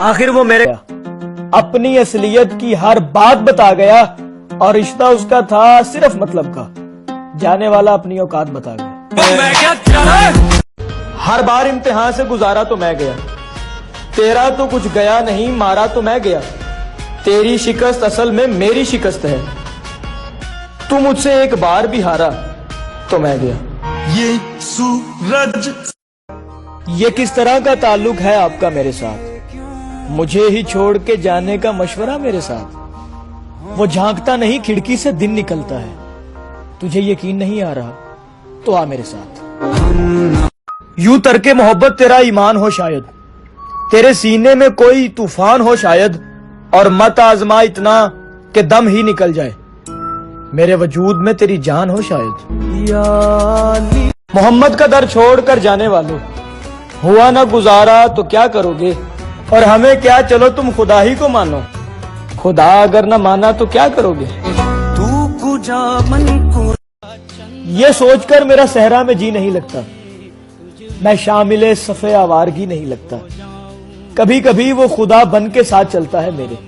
आखिर वो मेरे अपनी असलियत की हर बात बता गया और रिश्ता उसका था सिर्फ मतलब का। जाने वाला अपनी औकात बता गया। हर बार इम्तिहान से गुजारा तो मैं गया, तेरा तो कुछ गया नहीं, मारा तो मैं गया। तेरी शिकस्त असल में मेरी शिकस्त है, तू मुझसे एक बार भी हारा तो मैं गया। ये सूरज, ये किस तरह का ताल्लुक है आपका मेरे साथ? मुझे ही छोड़ के जाने का मशवरा मेरे साथ। वो झांकता नहीं खिड़की से दिन निकलता है, तुझे यकीन नहीं आ रहा तो आ मेरे साथ। यूं तरके मोहब्बत तेरा ईमान हो शायद, तेरे सीने में कोई तूफान हो शायद, और मत आजमा इतना कि दम ही निकल जाए, मेरे वजूद में तेरी जान हो शायद। मोहम्मद का दर छोड़ कर जाने वालों, हुआ ना गुजारा तो क्या करोगे? और हमें क्या, चलो तुम खुदा ही को मानो, खुदा अगर न माना तो क्या करोगे? तू कुजा मन को, ये सोचकर मेरा सहरा में जी नहीं लगता, मैं शामिले सफ़े आवारगी नहीं लगता। कभी कभी वो खुदा बन के साथ चलता है मेरे,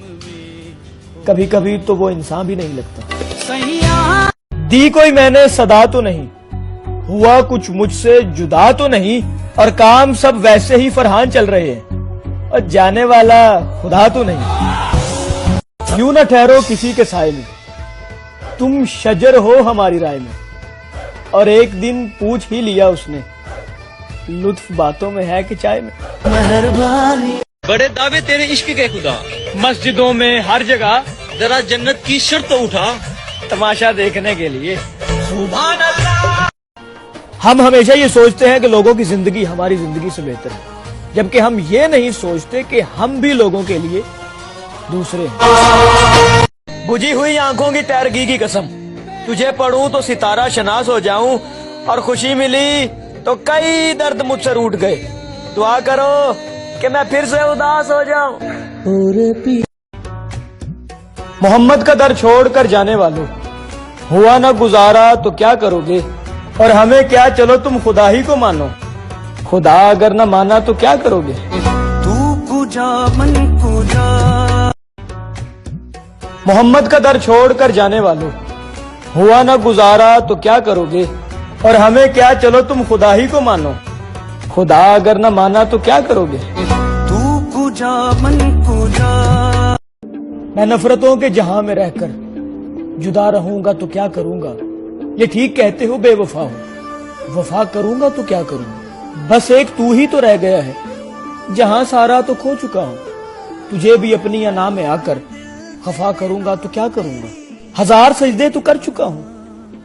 कभी कभी तो वो इंसान भी नहीं लगता। दी कोई मैंने सदा तो नहीं, हुआ कुछ मुझसे जुदा तो नहीं, और काम सब वैसे ही फरहान चल रहे हैं, और जाने वाला खुदा तो नहीं। यूं न ठहरो किसी के साए में, तुम शजर हो हमारी राय में। और एक दिन पूछ ही लिया उसने, लुत्फ बातों में है कि चाय में। मेहरबानी, बड़े दावे तेरे इश्क के खुदा, मस्जिदों में हर जगह जरा जन्नत की शर्त उठा। तमाशा देखने के लिए। सुभान अल्लाह। हम हमेशा ये सोचते हैं कि लोगों की जिंदगी हमारी जिंदगी से बेहतर है, जबकि हम ये नहीं सोचते कि हम भी लोगों के लिए दूसरे हैं। बुझी हुई आंखों की तैरगी की कसम, तुझे पढ़ूं तो सितारा शनास हो जाऊं, और खुशी मिली तो कई दर्द मुझसे रूठ गए। दुआ करो कि मैं फिर से उदास हो जाऊं। मोहम्मद का दर छोड़ कर जाने वालों, हुआ ना गुजारा तो क्या करोगे? और हमें क्या, चलो तुम खुदा ही को मानो, खुदा अगर न माना तो क्या करोगे? तू कुजा मन को जा। मोहम्मद का दर छोड़ कर जाने वालों, हुआ ना गुजारा तो क्या करोगे? और हमें क्या, चलो तुम खुदा ही को मानो, खुदा अगर न माना तो क्या करोगे? तू कुजा मन को जा। मैं नफरतों के जहां में रहकर जुदा रहूंगा तो क्या करूंगा? ये ठीक कहते हो बेवफा हो, वफा करूंगा तो क्या करूंगा? बस एक तू ही तो रह गया है, जहां सारा तो खो चुका हूं। तुझे भी अपनी अना में आकर खफा करूंगा तो क्या करूंगा? हजार सजदे तो कर चुका हूं,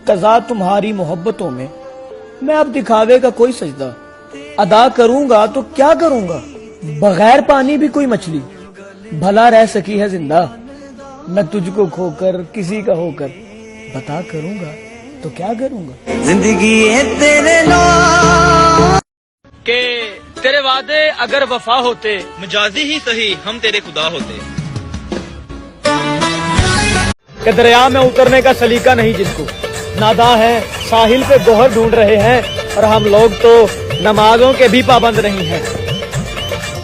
कज़ा तुम्हारी मोहब्बतों में मैं अब दिखावे का कोई सजदा अदा करूंगा तो क्या करूंगा? बगैर पानी भी कोई मछली भला रह सकी है जिंदा, मैं तुझको खोकर किसी का होकर बता करूंगा तो क्या करूंगा? जिंदगी है तेरे नाम के तेरे वादे अगर वफा होते, मजाजी ही सही हम तेरे खुदा होते। कि दरिया में उतरने का सलीका नहीं जिसको, नादा है साहिल पे गोहर ढूंढ रहे हैं, और हम लोग तो नमाजों के भी पाबंद नहीं हैं,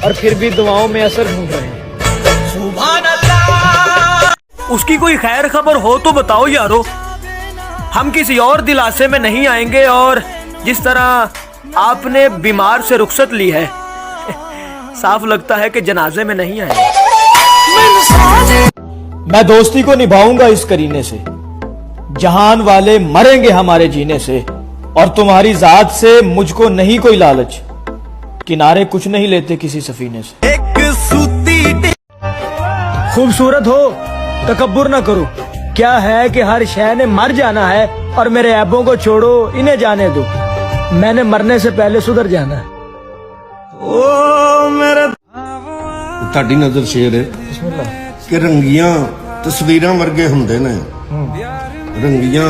और फिर भी दुआओं में असर ढूंढ रहे हैं। सुभान अल्लाह। उसकी कोई खैर खबर हो तो बताओ यारो, हम किसी और दिलासे में नहीं आएंगे, और जिस तरह आपने बीमार से रुखसत ली है, साफ लगता है कि जनाजे में नहीं आएंगे। मैं दोस्ती को निभाऊंगा इस करीने से, जहान वाले मरेंगे हमारे जीने से, और तुम्हारी जात से मुझको नहीं कोई लालच, किनारे कुछ नहीं लेते किसी सफीने से। एक सूती खूबसूरत हो तकब्बुर न करो, क्या है कि हर शय ने मर जाना है, और मेरे ऐबों को छोड़ो इन्हें जाने दो, मैंने मरने से पहले सुधर जाना है। ओ मेरे ਤੁਹਾਡੀ ਨਜ਼ਰ ਸ਼ੇਰ ਹੈ ਕਿ ਰੰਗੀਆਂ ਤਸਵੀਰਾਂ ਵਰਗੇ ਹੁੰਦੇ ਨੇ, ਰੰਗੀਆਂ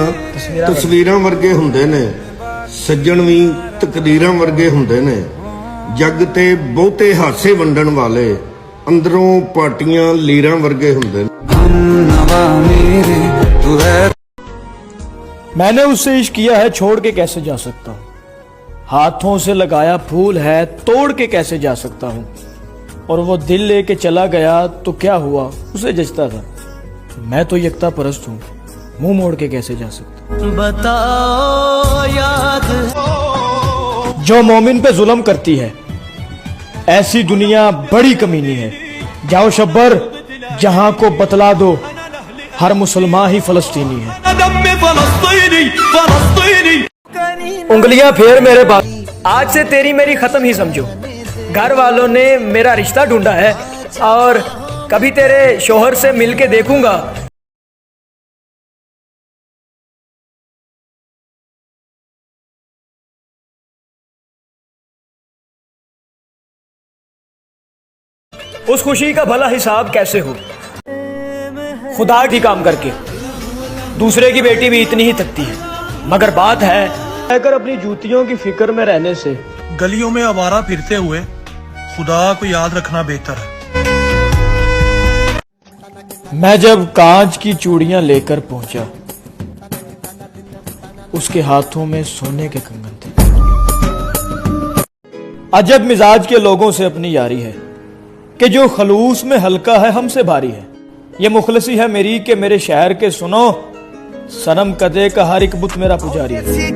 ਤਸਵੀਰਾਂ ਵਰਗੇ ਹੁੰਦੇ ਨੇ, ਸੱਜਣ ਵੀ ਤਕਦੀਰਾਂ ਵਰਗੇ ਹੁੰਦੇ ਨੇ, ਜੱਗ ਤੇ ਬਹੁਤੇ ਹਾਸੇ ਵੰਡਣ ਵਾਲੇ ਅੰਦਰੋਂ ਪਾਟੀਆਂ ਲੀਰਾਂ ਵਰਗੇ ਹੁੰਦੇ ਨੇ। मैंने उससे इश्क किया है, छोड़ के कैसे जा सकता हूँ? हाथों से लगाया फूल है, तोड़ के कैसे जा सकता हूँ? और वो दिल लेके चला गया तो क्या हुआ उसे जचता था। मैं तो यकता परस्त हूँ, मुंह मोड़ के कैसे जा सकता। बताओ याद जो मोमिन पे जुल्म करती है ऐसी दुनिया बड़ी कमीनी है। जाओ शब्बर जहां को बतला दो हर मुसलमान ही फलस्तीनी है। उंगलियां फेर मेरे बाप, आज से तेरी मेरी खत्म ही समझो। घर वालों ने मेरा रिश्ता ढूंढा है और कभी तेरे शोहर से मिलके देखूंगा। उस खुशी का भला हिसाब कैसे हो, खुदा की काम करके। दूसरे की बेटी भी इतनी ही थकती है, मगर बात है कहकर अपनी जूतियों की फिक्र में रहने से गलियों में आवारा फिरते हुए खुदा को याद रखना बेहतर है। मैं जब कांच की चूड़ियां लेकर पहुंचा, उसके हाथों में सोने के कंगन थे। अजब मिजाज के लोगों से अपनी यारी है कि जो खलूस में हल्का है हमसे भारी है। ये मुखलसी है मेरी कि मेरे शहर के सुनो, सनम कदे का हर एक बुत मेरा पुजारी है।